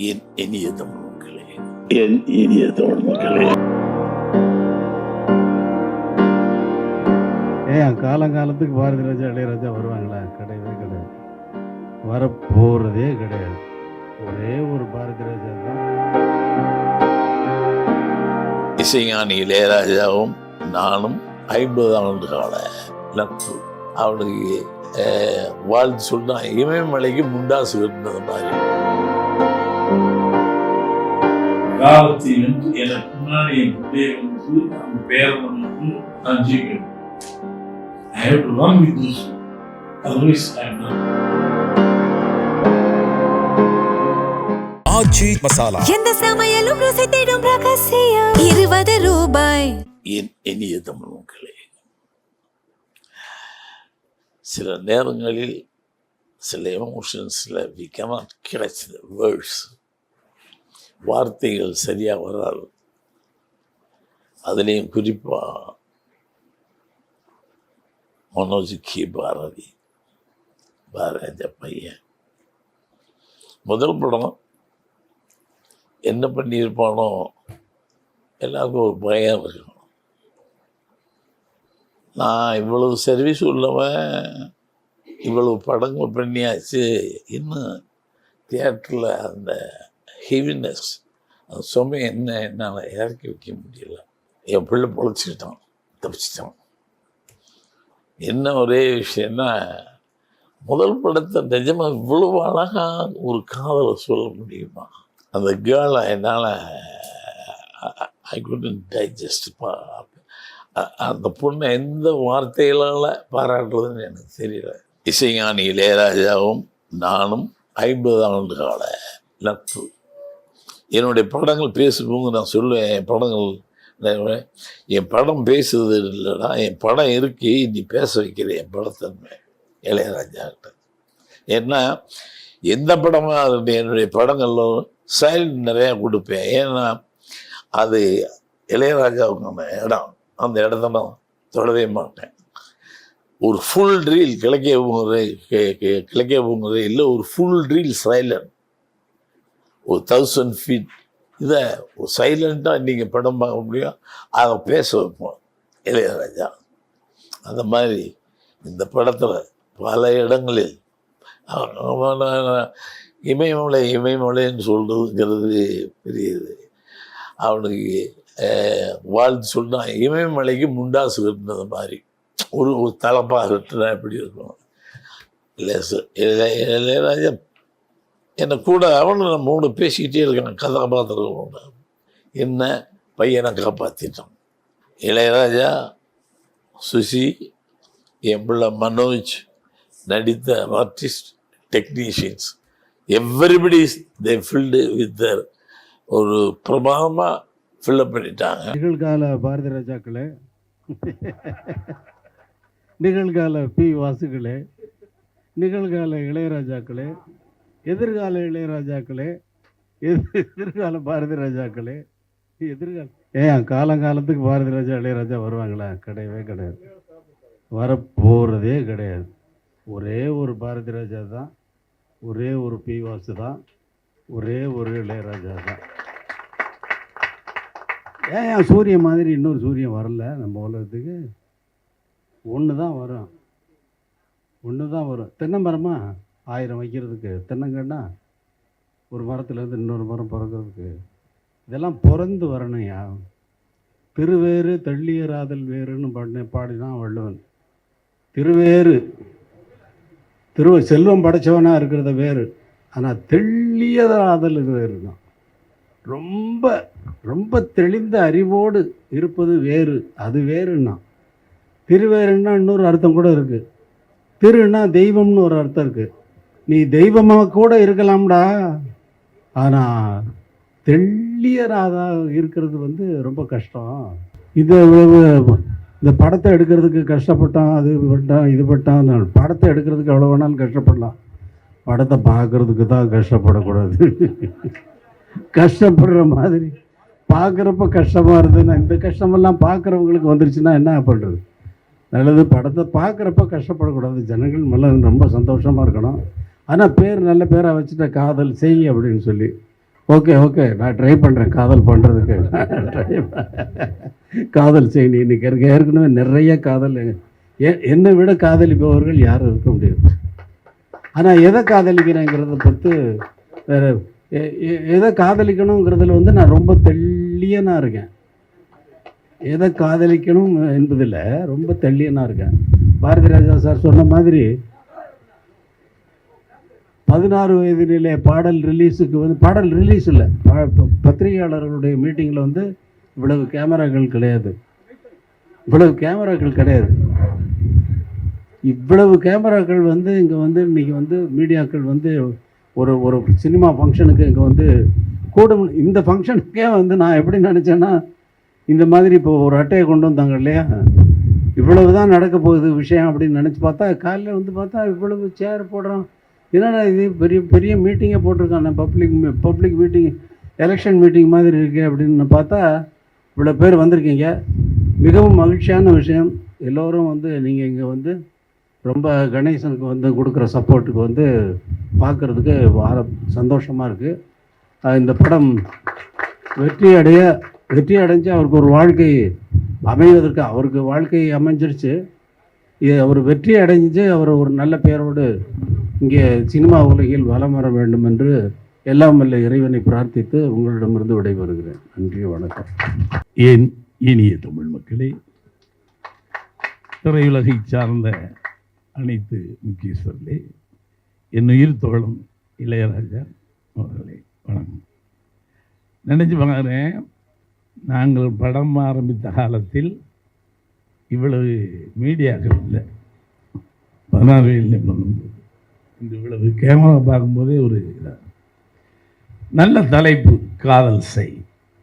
என் இனிய தமிழ் மக்களே, என் இனிய தமிழ் மக்களே, காலங்காலத்துக்கு பாரதி ராஜா இளையராஜா வருவாங்களா? கிடையவே கிடையாது, வரப்போறதே கிடையாது. ஒரே ஒரு பாரதி ராஜா தான். இசைஞானி இளையராஜாவும் நானும் 50 ஆண்டு கால நட்பு. அவனுக்கு வாழ்த்து சொன்னா இமயமலைக்கு முண்டாசு இருந்தது மாதிரி. காலத்தில் எனக்கு முன்னாடி என் பிள்ளைகளுக்கு நம்ம பேரனுக்கு நான் ஜீவிக்கணும். I have to run with this. Otherwise I am not. ஆச்சி மசாலா எந்த சமையலும் ருசி தேடும் ரகசியம் 20 ரூபாய். என் இனிய தமிழ் மக்களே, சில நேரங்களில் சில எமோஷன்ஸில் we cannot catch the words. வார்த்தைகள் சரியாக வராது. அதுலேயும் குறிப்பாக மனோஜ் கே பாரதி பையன் முதல் படம் என்ன பண்ணியிருப்பானோ எல்லாருக்கும் ஒரு பயம் இருக்கும். நான் இவ்வளவு சர்வீஸ் உள்ளவன், இவ்வளவு படங்கள் பண்ணியாச்சு, இன்னும் தியேட்டரில் அந்த ஹெவினஸ், அந்த சுமை என்ன என்னால் இறக்கி வைக்க முடியல. என் பிள்ளை பொழைச்சிக்கிட்டான், தப்பிச்சிட்டான். என்ன ஒரே விஷயம்னா, முதல் படத்தை நிஜமாக இவ்வளவு அழகாக ஒரு காதலை சொல்ல முடியுமா? அந்த கேர்ளை என்னால் ஐ couldn't digest. அந்த பொண்ணை எந்த வார்த்தைகளால் பாராட்டுறதுன்னு எனக்கு தெரியல. இசைஞானி இளையராஜாவும் நானும் 50 ஆண்டு கால நட்பு. என்னுடைய படங்கள் பேசும்போது நான் சொல்லுவேன், என் படம் பேசுறது இல்லைன்னா, என் படம் இருக்கு, நீ பேச வைக்கிற என் படத்தன்மை இளையராஜாக்கிட்ட. ஏன்னா எந்த படமாக அது என்னுடைய படங்களில் சைலண்ட் நிறையா கொடுப்பேன். ஏன்னா அது இளையராஜாவுக்கான இடம். அந்த இடத்த நான் தொடவே மாட்டேன். ஒரு ஃபுல் ட்ரீல் கிழக்கே போங்குறது இல்லை, ஒரு ஃபுல் ட்ரீல் சைலண்ட், ஒரு 1000 ஃபீட் இதை ஒரு சைலண்ட்டாக நீங்கள் படம் பார்க்க முடியும். அதை பேச வைப்போம் இளையராஜா. அந்த மாதிரி இந்த படத்தில் பல இடங்களில் இமயமலைன்னு சொல்கிறதுங்கிறது பெரியது. அவனுக்கு வாழ்த்து சொன்னால் இமயமலைக்கு முண்டாசு கட்டினது மாதிரி ஒரு தலப்பாக கட்டினா எப்படி இருக்கும். இளையராஜா என்னை கூட அவனு நம்ம கூட பேசிக்கிட்டே இருக்கான். கதாபாத்திரங்களோட என்ன பையனை காப்பாற்றிட்டான். இளையராஜா, சுசி, என் பிள்ளை மனோஜ், நடித்த artist, technicians, everybody they filled with தர் ஒரு பிரமாதமாக ஃபில்லப் பண்ணிட்டாங்க. நிகழ்கால பாரதி ராஜாக்களே, நிகழ்கால பி வாசுகளே, நிகழ்கால இளையராஜாக்களே, எதிர்கால இளையராஜாக்களே, எதிர்கால பாரதி ராஜாக்களே, எதிர்கால காலங்காலத்துக்கு பாரதி ராஜா இளையராஜா வருவாங்களா? கிடையவே கிடையாது, வரப்போகிறதே கிடையாது. ஒரே ஒரு பாரதி ராஜா தான், ஒரே ஒரு பி வாசு தான், ஒரே ஒரு இளையராஜா தான். ஏன் சூரியன் மாதிரி இன்னொரு சூரியன் வரல நம்ம உலகத்துக்கு? ஒன்று தான் வரும், ஒன்று தான் வரும். தென்னை மரமா 1000 வைக்கிறதுக்கு, தென்னங்கன்னா ஒரு மரத்துலேருந்து இன்னொரு மரம் பிறக்கிறதுக்கு, இதெல்லாம் பிறந்து வரணும்யா. திருவேறு தள்ளியராதல் வேறுன்னு பாடினான் வள்ளுவன். திருவேறு செல்வம் படைச்சவனாக இருக்கிறத வேறு, ஆனால் தெள்ளியராதல் வேறு தான். ரொம்ப ரொம்ப தெளிந்த அறிவோடு இருப்பது வேறு, அது வேறுன்னா. திருவேறுன்னா இன்னொரு அர்த்தம் கூட இருக்குது. திருன்னா தெய்வம்னு ஒரு அர்த்தம் இருக்குது. நீ தெய்வமாக கூட இருக்கலாம்டா, ஆனால் தெள்ளியராதாக இருக்கிறது ரொம்ப கஷ்டம். இந்த படத்தை எடுக்கிறதுக்கு கஷ்டப்பட்டான், அது பட்டான், இது பட்டான். படத்தை எடுக்கிறதுக்கு எவ்வளோ வேணாலும் கஷ்டப்படலாம், படத்தை பார்க்குறதுக்கு தான் கஷ்டப்படக்கூடாது. கஷ்டப்படுற மாதிரி பார்க்குறப்ப கஷ்டமாக இருந்ததுன்னா, இந்த கஷ்டமெல்லாம் பார்க்குறவங்களுக்கு வந்துருச்சுன்னா என்ன பண்ணுறது? நல்லது, படத்தை பார்க்குறப்ப கஷ்டப்படக்கூடாது. ஜனங்கள் மேலே ரொம்ப சந்தோஷமாக இருக்கணும். ஆனால் நல்ல பேராக வச்சுட்ட காதல் செய் அப்படின்னு சொல்லி ஓகே ஓகே, நான் ட்ரை பண்ணுறேன் காதல் பண்ணுறதுக்கு. காதல் செய்யணும். இன்னைக்கு இருக்க ஏற்கனவே நிறைய காதல், என்னை விட காதலிப்பவர்கள் யாரும் இருக்க முடியாது. ஆனால் எதை காதலிக்கிறேங்கிறத பொறுத்து வேறு, எதை காதலிக்கணுங்கிறதுல வந்து நான் ரொம்ப தெளியனாக இருக்கேன். எதை காதலிக்கணும் என்பதில் ரொம்ப தெளியனாக இருக்கேன். பாரதி ராஜா சார் சொன்ன மாதிரி 16 வயதிலே பாடல் ரிலீஸுக்கு வந்து, பாடல் ரிலீஸ் இல்லை, பத்திரிகையாளர்களுடைய மீட்டிங்கில் வந்து இவ்வளவு கேமராக்கள் கிடையாது. இவ்வளவு கேமராக்கள் வந்து இங்கே வந்து இன்றைக்கி வந்து மீடியாக்கள் வந்து ஒரு சினிமா ஃபங்க்ஷனுக்கு இங்கே வந்து கூடும். இந்த ஃபங்க்ஷனுக்கே வந்து நான் எப்படி நினச்சேன்னா, இந்த மாதிரி இப்போ ஒரு அட்டையை கொண்டு வந்தாங்க இல்லையா, இவ்வளவு தான் நடக்க போகுது விஷயம் அப்படின்னு நினச்சி பார்த்தா, காலையில் வந்து பார்த்தா இவ்வளவு சேர் போடுறோம். என்னடா இது பெரிய பெரிய மீட்டிங்கே போட்டிருக்காங்க, பப்ளிக் மீட்டிங், எலெக்ஷன் மீட்டிங் மாதிரி இருக்கு அப்படின்னு பார்த்தா இவ்வளோ பேர் வந்திருக்கீங்க. மிகவும் மகிழ்ச்சியான விஷயம். எல்லோரும் வந்து நீங்கள் இங்கே வந்து ரொம்ப கணேசனுக்கு வந்து கொடுக்குற சப்போர்ட்டுக்கு வந்து பார்க்குறதுக்கு சந்தோஷமாக இருக்குது. இந்த படம் வெற்றி அடைஞ்சு அவருக்கு ஒரு வாழ்க்கை அமைவதற்கு, அவருக்கு வாழ்க்கை அமைஞ்சிருச்சு. அவர் வெற்றி அடைஞ்சு அவர் ஒரு நல்ல பெயரோடு இங்கே சினிமா உலகில் வலம் வர வேண்டும் என்று எல்லாம் வல்ல இறைவனை பிரார்த்தித்து உங்களிடமிருந்து விடைபெறுகிறேன். நன்றி, வணக்கம். ஏன் இனிய தமிழ் மக்களே, திரையுலகை சார்ந்த அனைத்து முக்கியஸ்தர்களே, என் உயிர் தோழம் இளையராஜா அவர்களே, வணக்கம். நினைச்சு பார்க்குறேன், நாங்கள் படம் ஆரம்பித்த காலத்தில் இவ்வளவு மீடியாக்கள் இல்லை. 16 வயதில் பண்ணும்போது இந்த இவ்வளவு கேமரா பார்க்கும்போதே ஒரு நல்ல தலைப்பு, காதல் செய்.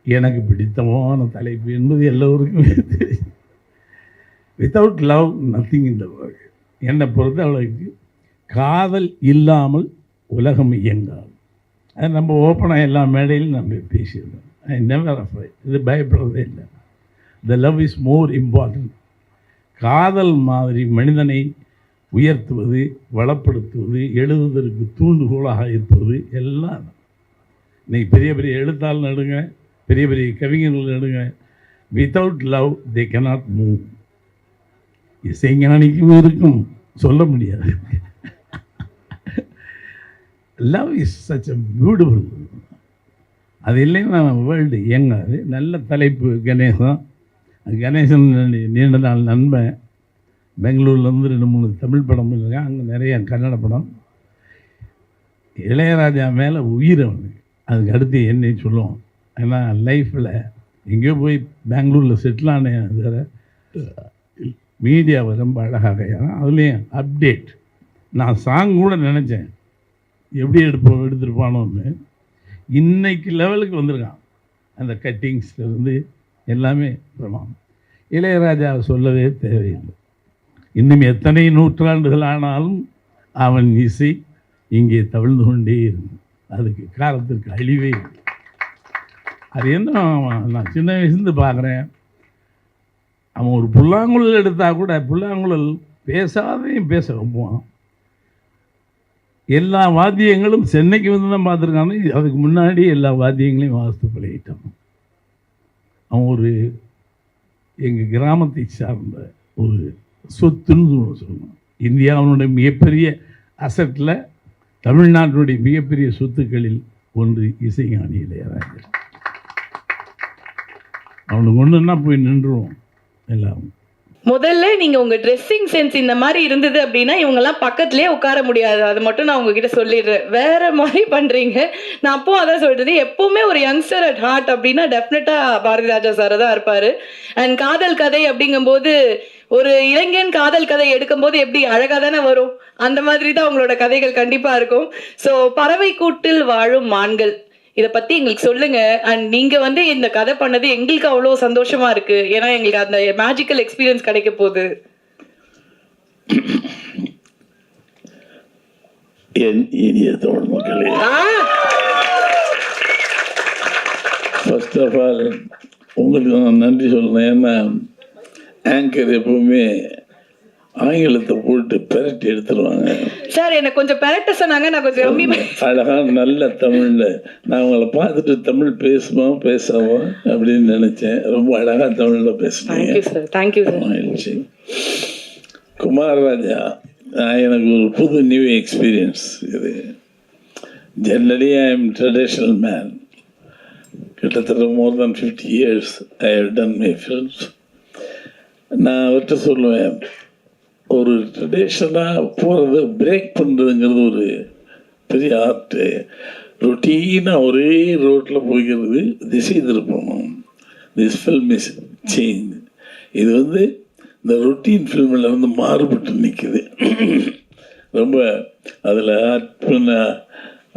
எனக்கு பிடித்தமான தலைப்பு என்பது எல்லோருக்குமே தெரியும். Without love nothing in the world. என்னை பொறுத்த அளவுக்கு காதல் இல்லாமல் உலகம் இயங்காது. அது நம்ம ஓப்பனாக எல்லா மேடையிலும் நம்ம பேசியிருந்தோம். I never afraid. இது பயப்படுறதே இல்லை. The love is more important. காதல் மாதிரி மனிதனை உயர்த்துவது, வளப்படுத்துவது, எழுதுவதற்கு தூண்டுகோலாக இருப்பது எல்லாம். இன்னைக்கு பெரிய பெரிய எழுத்தாளர் நடுங்க, பெரிய பெரிய கவிஞர்கள் நடுங்க, without love they cannot move. இசைஞானிக்கும் இருக்கும், சொல்ல முடியாது. Love is such a beautiful. அது இல்லைன்னா வேர்ல்டு இயங்காது. நல்ல தலைப்பு கணேசன் நீண்ட நாள் நண்பன். பெங்களூர்லேருந்து 2-3 தமிழ் படம் இருக்கேன், அங்கே நிறைய கன்னட படம். இளையராஜா மேலே உயிர் அவனுக்கு. அதுக்கு அடுத்து என்னை சொல்லுவோம். ஏன்னா லைஃப்பில் எங்கேயோ போய் பெங்களூரில் செட்டில் ஆனே, வேறு மீடியாவை ரொம்ப அழகாக. அதுலேயும் அப்டேட். நான் சாங் கூட நினச்சேன் எப்படி எடுத்துருப்பானோன்னு. இன்னைக்கு லெவலுக்கு வந்திருக்கான். அந்த கட்டிங்ஸ்லேருந்து எல்லாமே பிரமாணம். இளையராஜாவை சொல்லவே தேவையில்லை. இன்னும் எத்தனை நூற்றாண்டுகள் ஆனாலும் அவன் இசை இங்கே தவிழ்ந்து கொண்டே இருக்கும். அதுக்கு காலத்திற்கு அழிவே இல்லை. அது என்ன, நான் சின்ன வயசுலேருந்து பார்க்குறேன். அவன் ஒரு புல்லாங்குழல் எடுத்தால் கூட புல்லாங்குழல் பேசாதையும் பேச வைப்பான். எல்லா வாத்தியங்களும் சென்னைக்கு வந்து தான் பார்த்துருக்காங்க. அதுக்கு முன்னாடி எல்லா வாத்தியங்களையும் வாசித்து பழகிட்டான். அவன் ஒரு எங்கள் கிராமத்தை சார்ந்த ஒரு சொத்துன்னு சொல்லுவான். இந்தியாவினுடைய மிகப்பெரிய அசட்டில் தமிழ்நாட்டினுடைய மிகப்பெரிய சொத்துக்களில் ஒன்று இசைஞானி இளையராஜா. அவனுக்கு ஒன்றுன்னா போய் நின்றுவோம் எல்லாரும். முதல்ல நீங்க உங்க ட்ரெஸ்ஸிங் சென்ஸ் இந்த மாதிரி இருந்தது அப்படின்னா இவங்கெல்லாம் பக்கத்துலேயே உட்கார முடியாது. அது மட்டும் நான் உங்ககிட்ட சொல்லிடுறேன். வேற மாதிரி பண்றீங்க. நான் அப்போ அதான் சொல்றது, எப்பவுமே ஒரு யங்ஸ்டர் அட் ஹார்ட் அப்படின்னா டெஃபினட்டா பாரதி ராஜா சார் தான் இருப்பாரு. அண்ட் காதல் கதை அப்படிங்கும்போது ஒரு இளைஞன் காதல் கதை எடுக்கும்போது எப்படி அழகா தானே வரும், அந்த மாதிரி தான் உங்களோட கதைகள் கண்டிப்பா இருக்கும். ஸோ பறவை கூட்டில் வாழும் மான்கள், இதை பத்தி எங்களுக்கு சொல்லுங்க. அண்ட் நீங்க வந்து இந்த கதை பண்ணது எங்களுக்கு அவ்வளோ சந்தோஷமா இருக்கு. ஏன்னா எங்களுக்கு அந்த மேஜிக்கல் எக்ஸ்பீரியன்ஸ் கிடைக்க போகுது. என் இனிய தமிழ் மக்களே, ஃபர்ஸ்ட் ஆஃப் ஆல் உங்களுக்கு நான் நன்றி சொல்றேன். ஏன்னா ஆங்கர் எப்பவுமே ஆங்கிலத்தை போட்டு பெரட்டி எடுத்துருவாங்க. சார் எனக்கு கொஞ்சம் பெரட்ட சொன்னாங்க, நான் கொஞ்சம் கம்மி அழகா நல்ல தமிழ்ல நான் உங்களை பார்த்துட்டு தமிழ் பேசாமோ அப்படின்னு நினைச்சேன். ரொம்ப அழகா தமிழ்ல பேசுனீங்க. Thank you sir, thank you sir. மகிழ்ச்சி. குமார் ராஜா எனக்கு ஒரு புது நியூ எக்ஸ்பீரியன்ஸ் இது. Generally I am traditional man. கிட்டத்தட்ட more than 50 years I have done my films. நான் அவர்கிட்ட சொல்லுவேன், ஒரு ட்ரெடிஷ்னலாக போகிறது பிரேக் பண்ணுறதுங்கிறது ஒரு பெரிய ஆர்ட்டு. ரொட்டீனாக ஒரே ரோட்டில் போய்க்கிறது திசை திருப்பணும். This film is change. இது வந்து இந்த ரொட்டீன் ஃபில்மில் வந்து மாறுபட்டு நிற்குது. ரொம்ப அதில் ஆர்ட் பண்ண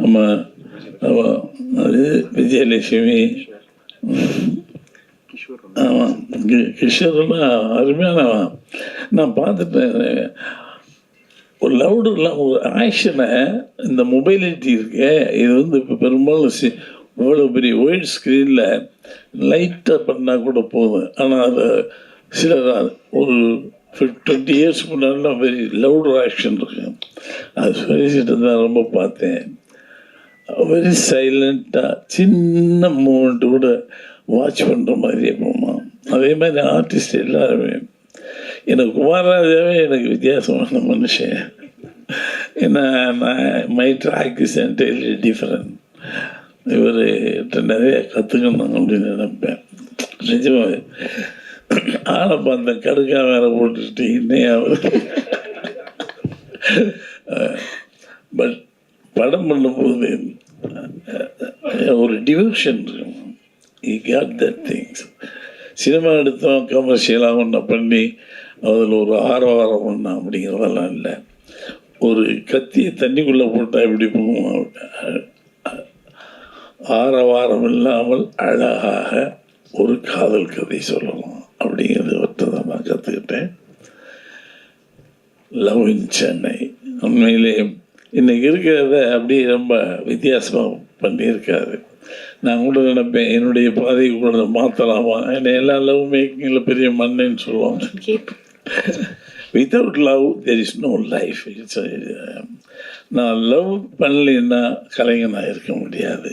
நம்ம அது விஜயலட்சுமி, ஆமாம், கிஷோர்லாம் அருமையானவன். நான் பார்த்துட்டேன். ஒரு லவுடு ஒரு ஆக்ஷனை இந்த மொபைலிட்டி இருக்கு. இது வந்து இப்போ பெரும்பாலும் இவ்வளோ பெரிய ஒயிட் ஸ்க்ரீனில் லைட்டாக பண்ணால் கூட போதும். ஆனால் அது சிலர் ஒரு 20 years முன்னாடிலாம் வெரி லவுடு ஆக்ஷன் இருக்கு. அது சொல்லிட்டு தான் ரொம்ப பார்த்தேன். வெரி சைலண்ட்டாக சின்ன மூமெண்ட்டு கூட வாட்ச் பண்ணுற மாதிரியே போமா. அதே மாதிரி ஆர்டிஸ்ட் எல்லாருமே. எனக்கு குமாரராஜாவே எனக்கு வித்தியாசமான மனுஷன். ஏன்னா my track is entirely different. இவர்கிட்ட நிறைய கற்றுக்கணும் அப்படின்னு நினைப்பேன். நிஜமாக ஆளப்பா அந்த கடுக்கா வேற போட்டுட்டு இன்னையா. பட் படம் பண்ணும்போது ஒரு டிவோஷன் இருக்கும். He got that things. Cinema எடுத்தோம் கமர்ஷியலாக ஒன்றை பண்ணி அதில் ஒரு ஆரவாரம் ஒன்றா அப்படிங்கிறதெல்லாம் இல்லை. ஒரு கத்தியை தண்ணிக்குள்ளே போட்டால் எப்படி போகும், ஆரவாரம் இல்லாமல் அழகாக ஒரு காதல் கதை சொல்லலாம் அப்படிங்கிறது ஒருத்ததான் நான் கற்றுக்கிட்டேன். லவ் இன் சென்னை உண்மையிலே இன்னைக்கு இருக்கிறத அப்படியே ரொம்ப வித்தியாசமாக பண்ணியிருக்காரு. நான் கூட நினைப்பேன் என்னுடைய பாதையை கூட மாற்றலாமா. என்னை எல்லா லவ் மேக்கிங்கில் பெரிய மண்ணுன்னு சொல்லுவாங்க. Without love there is no life. நான் லவ் பண்ணலைன்னா கலைஞனாக இருக்க முடியாது.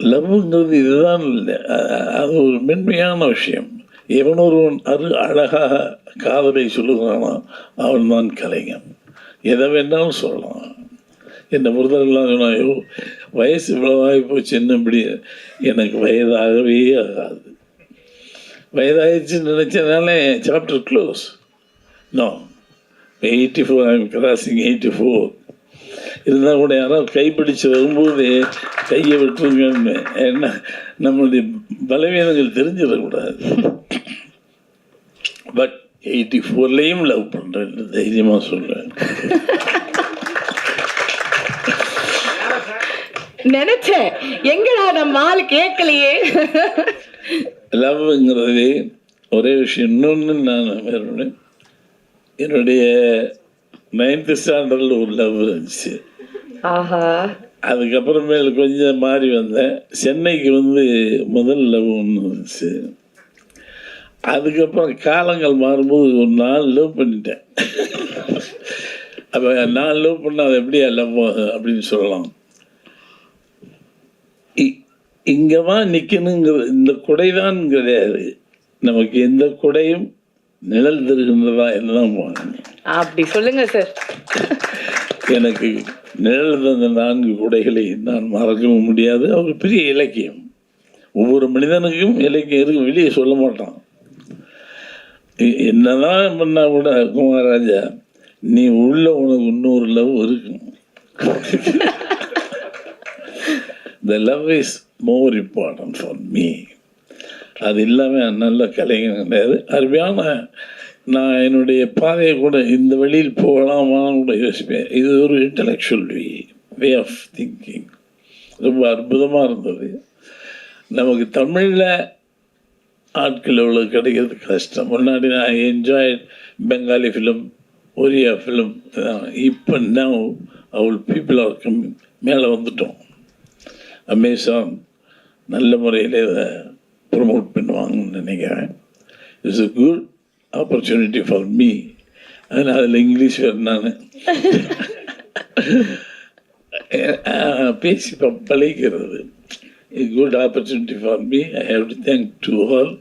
லவ்ங்கிறது இதுதான் இல்லை, அது ஒரு மென்மையான விஷயம். எவனொருவன் அழகாக காதலை சொல்லுகிறானோ அவன் தான் கலைஞன். எதை வேணாலும் சொல்லலாம். என்னை பொறுத்தவரைலாம் சொன்னாயோ வயசு இவ்வளவாகி போச்சு என்ன இப்படி. எனக்கு வயதாகவே ஆகாது. வயதாகிடுச்சுன்னு நினச்சதுனால chapter close. No, 84, I am crossing 84. இருந்தால் கூட யாராவது கைப்பிடிச்சு வரும்போது கையை விட்டுருங்கன்னு. ஏன்னா நம்மளுடைய பலவீனங்கள் தெரிஞ்சிடக்கூடாது. பட் 84லையும் லவ் பண்ணுறேன்னு தைரியமாக சொல்கிறேன். நினைச்சேன் எங்கடா நம்ம ஆள் கேட்கலையே. லவ்ங்கிறது ஒரே விஷயம். இன்னொன்று நான் வேறு என்னுடைய 9th standardல ஒரு லவ் இருந்துச்சு. ஆஹா. அதுக்கப்புறமேல கொஞ்சம் மாறி வந்தேன். சென்னைக்கு வந்து முதல் லவ் ஒன்று இருந்துச்சு. அதுக்கப்புறம் காலங்கள் மாறும்போது ஒரு 4 லவ் பண்ணிட்டேன். அப்போ 4 லவ் பண்ணால் அது எப்படியா லவ் அப்படின்னு சொல்லலாம். இங்கே தான் நிற்கணுங்கிற இந்த குடைதான் கிடையாது. நமக்கு எந்த குடையும் நிழல் தருகின்றதா என்னதான் போகணும். அப்படி சொல்லுங்க சார். எனக்கு நிழல் தந்த 4 குடைகளை நான் மறக்கவும் முடியாது. ஒரு பெரிய இலக்கியம். ஒவ்வொரு மனிதனுக்கும் இலக்கியம் இருக்கு, வெளியே சொல்ல மாட்டான். என்னதான் பண்ணா கூட குமாரராஜா நீ உள்ள உனக்கு இன்னொரு லவ் இருக்கும். The love is more important for me. அது இல்லாமல் நல்ல கலைஞர் கிடையாது. அருமையான நான் என்னுடைய பாதையை கூட இந்த வழியில் போகலாமான்னு கூட யோசிப்பேன். இது ஒரு இன்டலெக்சுவல் வே ஆஃப் திங்கிங். ரொம்ப அற்புதமாக இருந்தது. நமக்கு தமிழில் ஆட்கள் எவ்வளோ கிடைக்கிறது கஷ்டம். முன்னாடி நான் enjoyed Bengali film, Oriya film. இப்போ நவ் அவள் பீப்புள் ஆர் கம்மிங். மேலே வந்துட்டோம். அமேசான் நல்ல முறையில் இதை ப்ரொமோட் பண்ணுவாங்கன்னு நினைக்கிறேன். It's a good opportunity for me. அதனால் அதில் இங்கிலீஷ் நான் பேசி பழகிறது. Good opportunity for me. I have to thank to all.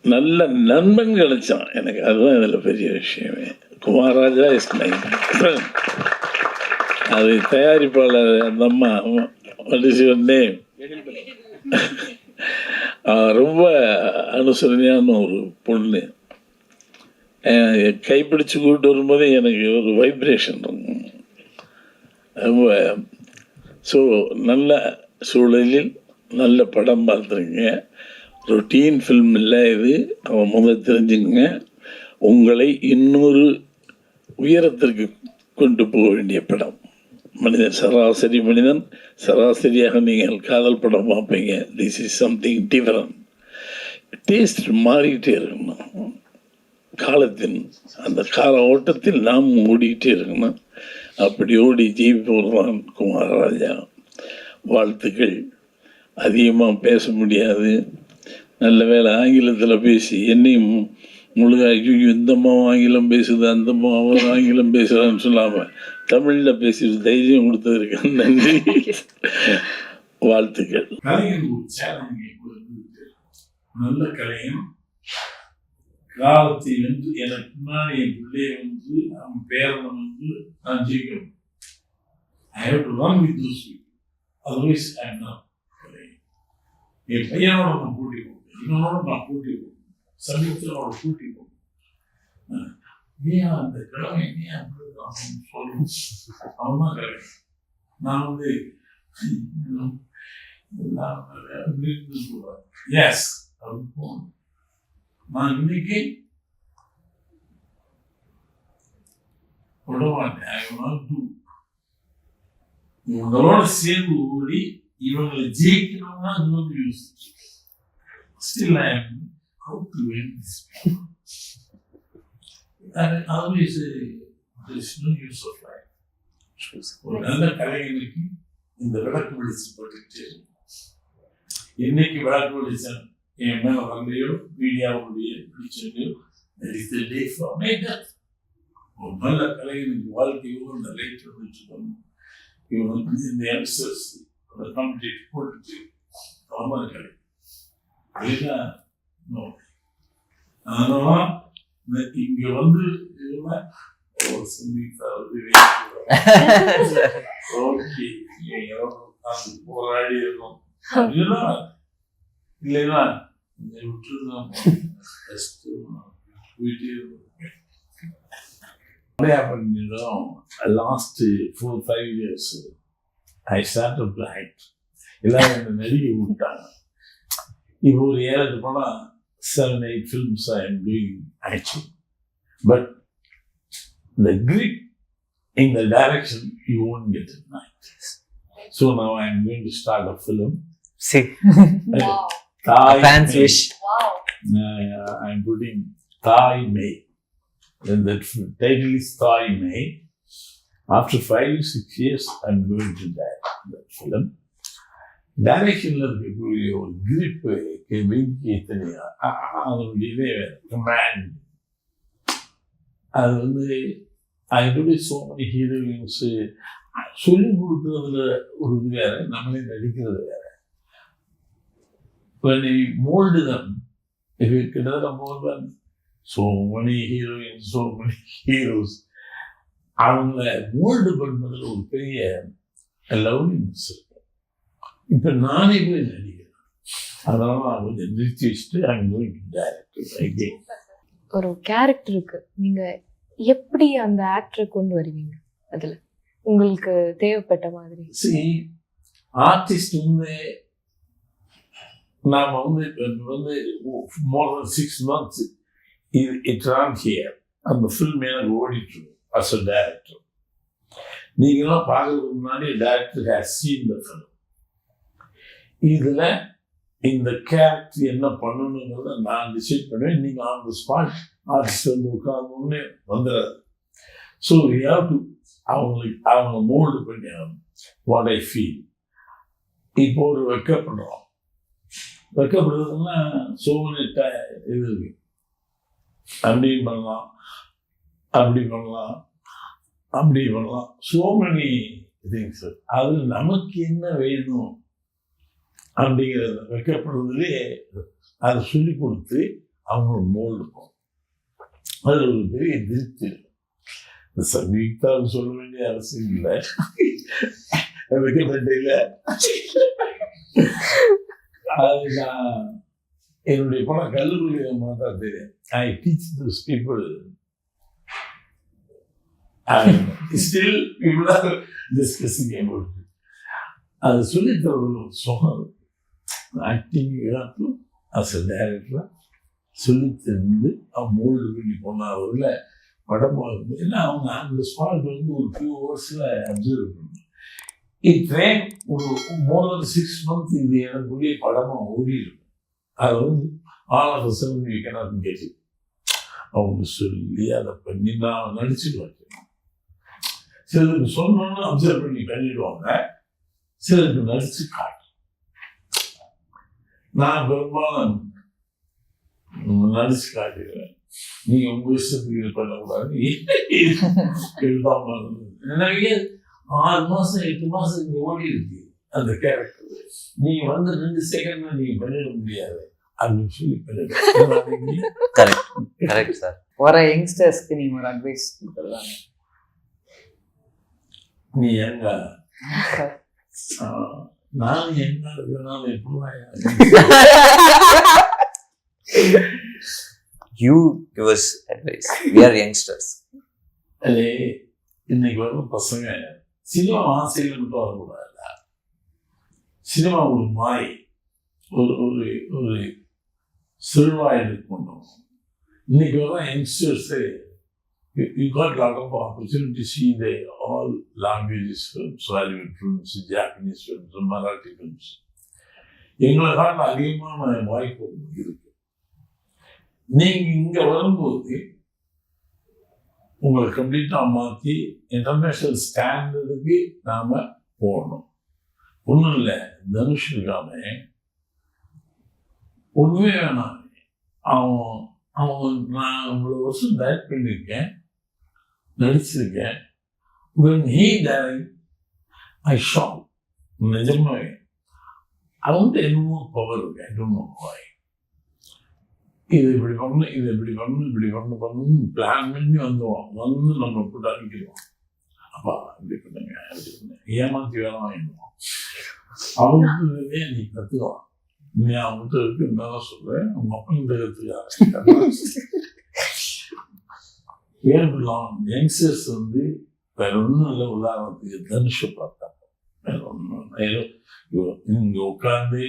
நல்ல நண்பன் கிடைச்சான் எனக்கு, அதுதான் இதில் பெரிய விஷயமே. Kumararaja is my friend. அது தயாரிப்பாளர் அந்த அம்மா, வாட் இஸ் யுவர் நேம், ரொம்ப அனுசரணையான ஒரு பொண்ணு. கைப்பிடிச்சு கூப்பிட்டு வரும்போதே எனக்கு ஒரு வைப்ரேஷன் ரொம்ப. ஸோ நல்ல சூழலில் நல்ல படம் பார்த்துருங்க. ரொட்டீன் ஃபில்ம் இல்லை இது, அவன் முதல் தெரிஞ்சுங்க. உங்களை இன்னொரு உயரத்திற்கு கொண்டு போக வேண்டிய படம். மனிதன் சராசரி மனிதன், சராசரியாக நீங்கள் காதல் படம் பார்ப்பீங்க. This is something different. Taste மாறிக்கிட்டே இருக்கணும். காலத்தின் அந்த கால ஓட்டத்தில் நாம் ஓடிக்கிட்டே இருக்கணும். அப்படி ஓடி ஜெயிப்பவர்தான் குமாரராஜா. வாழ்த்துக்கள். அதிகமாக பேச முடியாது. நல்ல வேளை ஆங்கிலத்தில் பேசி என்னையும் முழுக இந்தம்மா ஆங்கிலம் பேசுது, அந்தம்மா அவர் ஆங்கிலம் பேசுகிறான்னு சொல்லாமல் தமிழில் பேசி தைரியம் கொடுத்ததற்கு நன்றி. வாழ்த்துக்கள். நல்ல கலையும் காலத்தை வென்று எனக்கு முன்னாடி என் பிள்ளையை வந்து அவன் பேரனை வந்து நான் ஜெயிக்கணும். I have to run with those people, otherwise I am not. என் பையனோட நான் போட்டி போடுவேன், இன்னொன்னோட நான் போட்டி போடுவேன், சமீபத்தில் அவனோட போட்டி போடுவேன். ஏன் அந்த கிழமை ஏன் அப்படின்னு சொல்லணும். அவன் தான் கிழமை. நான் வந்து எஸ் அப்படின்னு போகணும். நான் இன்னைக்கு விடமாட்டேன். இவங்களோட சேர்ந்து ஓடி இவங்களை ஜெயிக்கணும்னா use. Still I am how to win this. And always there is no use of life. ஒரு நல்ல கலைஞனுக்கு இந்த விளக்கு வெளிச்சம் போட்டுட்டு இன்னைக்கு விளக்கு வெளிச்சம் என் மேல வரலையோ, மீடியாவுடைய பிடிச்சோ, ஒரு நல்ல கலைஞனுக்கு வாழ்க்கையோ இந்த லைட் வந்துட்டு இவங்க இந்த யங்ஸ்டர்ஸ் காம்படிட் போட்டுட்டு கவர்மெண்ட் கலை அதுதான். அதனால இங்க வந்து போராடி இருக்கும் இல்லைன்னா last 4-5 years I started to act. எல்லாரும் என்ன நடிகை விட்டாங்க. இப்போ ஒரு 7 படம் 7-8 films I am doing acting. But the grip in the direction you won't get it right. So now I am going to start a film. See. Wow. A fan's wish. Wow. I am putting Thai May. Then that title is Thai May. After 5-6 years, I am going to direct that film. Directionல இருக்கக்கூடிய ஒரு grip Venky தெரியா அதனுடைய இதே command. அது வந்து அதுடைய so many heroines சொல்லி கொடுக்கறதுல ஒரு இது வேற, நம்மளே நடிக்கிறது வேற. When we mold them, if you consider more than so many heroines, so many heroes, அவங்கள மோல்டு பண்ணுறதுல ஒரு பெரிய லவ்லினஸ் இருக்கு. இப்போ நானே போய் நடிக்கிறேன், அதனால நான் கொஞ்சம் நிறுத்தி வச்சுட்டு அங்கே போய் டைரக்டர். ஒரு கேரக்டருக்கு நீங்க எப்படி அந்த ஆக்டரை கொண்டு வருவீங்க? அதுல உங்களுக்கு தேவைப்பட்ட மாதிரி. ஆர்டிஸ்ட் வந்து நாம் வந்து more than 6 months it ran here. அந்த ஃபில்ம் எனக்கு ஓடிட்டு அஸ் அ டைரக்டர். நீங்களாம் பார்க்கறதுக்கு முன்னாடி director has scene the film. இதில் இந்த கேரக்டர் என்ன பண்ணணுங்கிறத நான் டிசைட் பண்ணுவேன். நீங்கள் ஆன் த ஸ்பாட் ஆர்டிஸ்ட் வந்து உட்கார்ந்தோடனே வந்துடாது. ஸோ வி ஹேவ் டு அவங்க மோல்டு பண்ணி வாட் ஐ ஃபீல். இப்போ ஒரு வெக்கப்படுறோம், வெக்கப்படுறதுன்னா சோழ இது இருக்கு. அப்படி பண்ணலாம், அப்படி பண்ணலாம், அப்படி பண்ணலாம். So many things. அது நமக்கு என்ன வேணும் அப்படிங்கிறத வைக்கப்படுறதுலே அதை சொல்லி கொடுத்து அவங்களுக்கு மோல்டுக்கும் அது ஒரு பெரிய திருப்தி. சங்கீதாவுக்கு சொல்ல வேண்டிய அவசியம் இல்லை, வைக்கப்பட்டில்லை. அது நான் என்னுடைய படம் கல்லூரியில் மாதா தெரியும். I teach this people. Still people are discussing about it. அது சொல்லித்தரது சுகம். ஆக்டிங் அஸ் அ டைரக்டர் சொல்லி தெரிந்து அவன் மோல்டு பண்ணி போனாவில் படம் ஏன்னா அவங்க அந்த ஸ்பாட் வந்து ஒரு 2 ஹவர்ஸில் அப்சர்வ் பண்ணணும். இட்ரேன் ஒரு மோர் தென் 6 months இது எனக்குள்ளே படமாக ஓடி இருக்கும். அது வந்து all of a sudden you cannot get it. அவங்க சொல்லி அதை பண்ணி நான் நடிச்சுடுவேன். சிலருக்கு சொன்னோன்னு அப்சர்வ் பண்ணி பண்ணிடுவாங்க, சிலருக்கு நடிச்சு காட்டு. நான் பெரும்பாலும் நடிச்சு காட்டுகிறேன். நீங்க உங்க இஷ்டத்துக்கு இது பண்ணக்கூடாது. நிறைய 6 மாசம் 8 மாசம் இங்க ஓடி இருக்கு அந்த கேரக்டர். நீங்க வந்து 2 செகண்ட்ல நீங்க பண்ணிட முடியாது அப்படின்னு சொல்லி பண்ணிடுறேன். Correct sir. வர யங்ஸ்டர்ஸ்க்கு நீங்க ஒரு அட்வைஸ் கொடுக்குறதாங்க. நீ எங்க நான் என்ன இருக்கனால You give us advice. We are youngsters. அதே இன்னைக்கு வரும் பசங்க சினிமா ஆசைகள் மட்டும் வரக்கூடாது. சினிமா ஒரு மாய், ஒரு ஒரு ஒரு சிறுவாயிடு கொண்டு. இன்னைக்கு வர யங்ஸ்டர்ஸே you got a lot of opportunity to see the all languages films, Hollywood films, Japanese films, Marathi films. எங்களுக்கான அதிகமான வாய்ப்பு இருக்கு. நீங்க இங்க வரும்போது உங்களை கம்ப்ளீட்டா மாற்றி இன்டர்நேஷனல் ஸ்டாண்டர்டுக்கு நாம போடணும். ஒன்றும் இல்லை, தனுஷ் இருக்காம ஒன்றுமே வேணாம். அவன் நான் இவ்வளோ வருஷம் டைரக்ட் பண்ணியிருக்கேன், நடிச்சிருக்கேன். when he died I shocked. நிஜமாவே அவன்கிட்ட என்னமோ பவர் இருக்கு. I don't know why. இது இப்படி பண்ணு, இது இப்படி பண்ணு, இப்படி பண்ணு பிளான் பண்ணி வந்துடுவான். வந்து நம்ம போட்டு அனுப்பிடுவான். அப்பா இப்படி பண்ணுங்க, அப்படி பண்ணுங்க, ஏமாத்தி வேலை வாங்கிடுவான். அவனுக்கு நிறைய நீ கற்றுக்கலாம். நீ அவன்கிட்ட இருக்குன்னு சொல்றேன். அவங்க அப்பன்கிட்ட கற்றுக்காக வேணுலாம். யங்ஸ்டர்ஸ் வந்து வேற ஒன்றும் இல்லை. உதாரணத்துக்கு தனுஷை பார்த்தாங்க, வேற ஒன்றும் ஏதோ இங்க உட்காந்து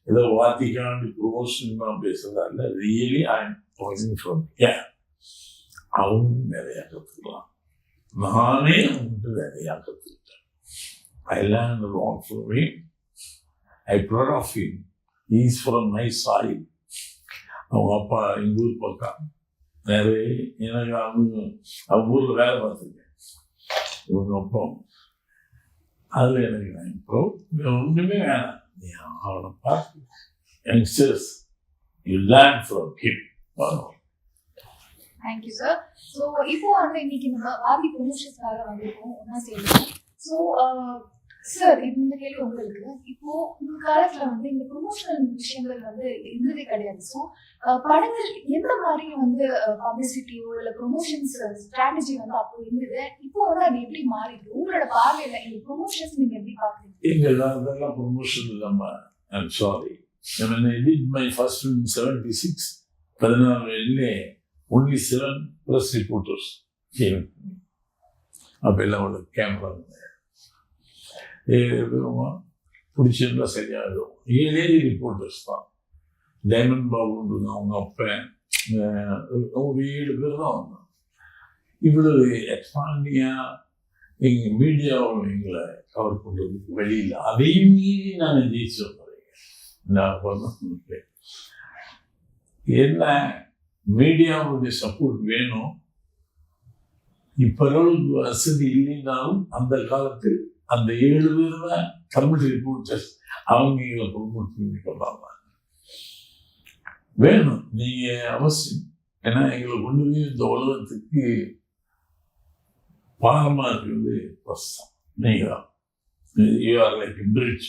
ஏதோ வாத்திக்காண்டி ப்ரொமோஷன் தான் பேசுறதா இல்லை. Really I am talking from here. அவங்க நிறையா கற்றுக்கலாம். நானே அவங்ககிட்ட நிறையா கற்றுக்கிட்டேன். ஐ learnt a lot from him. I proud of him. He is from my side. அவங்க அப்பா எங்கள் ஊர் பக்கம் நிறைய எனக்கு அவங்க ஊரில் வேலை பார்த்துருக்கேன். இவங்க அப்பா அதில் எனக்கு நான் இப்போ ஒன்றுமே வேணாம். நீ அவனை பார்த்து youngsters you learn from him. Thank you sir. So இப்போ வந்து இன்னைக்கு நம்ம வாதி ப்ரொமோஷன்ஸ்க்காக வந்திருக்கோம், ஒன்றா சேர்ந்தோம். ஸோ சார், இந்த கேள்வி உங்களுக்கு. இப்போ இந்த காலத்துல வந்து இந்த ப்ரொமோஷனல் விஷயங்கள் வந்து இருந்ததே கிடையாது. ஸோ படங்கள் எந்த மாதிரி வந்து பப்ளிசிட்டியோ இல்லை ப்ரொமோஷன்ஸ் ஸ்ட்ராட்டஜி வந்து அப்போ இருந்தது, இப்போ வந்து அது எப்படி மாறிடுது உங்களோட பார்வையில்? இந்த ப்ரொமோஷன்ஸ் நீங்க எப்படி பார்க்குறீங்க? எங்கெல்லாம் ப்ரொமோஷன் இல்லாமல் I'm sorry. When I did my first film in 76, 14 only 7 press reporters came. அப்போ எல்லாம் ஒரு கேமரா பிடிச்சிருந்தா சரியாகிடும். 7 ரிப்போர்ட்டர்ஸ் தான். டைமண்ட் பாபுன்றது அவங்க அப்பன், ஒரு 7 பேர் தான் வந்தாங்க. இவ்வளவு எக்ஸ்பாண்டியாக எங்கள் மீடியாவில் எங்களை கவர் பண்ணுறதுக்கு வெளியில் அதையும் மீறி நாங்கள் ஜெயிச்சு வந்தோம். நான் பண்ண என்ன மீடியாவுடைய சப்போர்ட் வேணும். இப்போ அளவுக்கு வசதி இல்லைன்னாலும் அந்த காலத்தில் அந்த 7 பேர் தான் தமிழ் ரிப்போர்ட்டர்ஸ். அவங்க எங்களை ப்ரொமோட் பண்ணி கொள்ளாம வேணும். நீங்கள் அவசியம் ஏன்னா எங்களை கொண்டு போய் இந்த உலகத்துக்கு பாலமாக இருக்கிறது நீங்கள் தான். You are like bridge.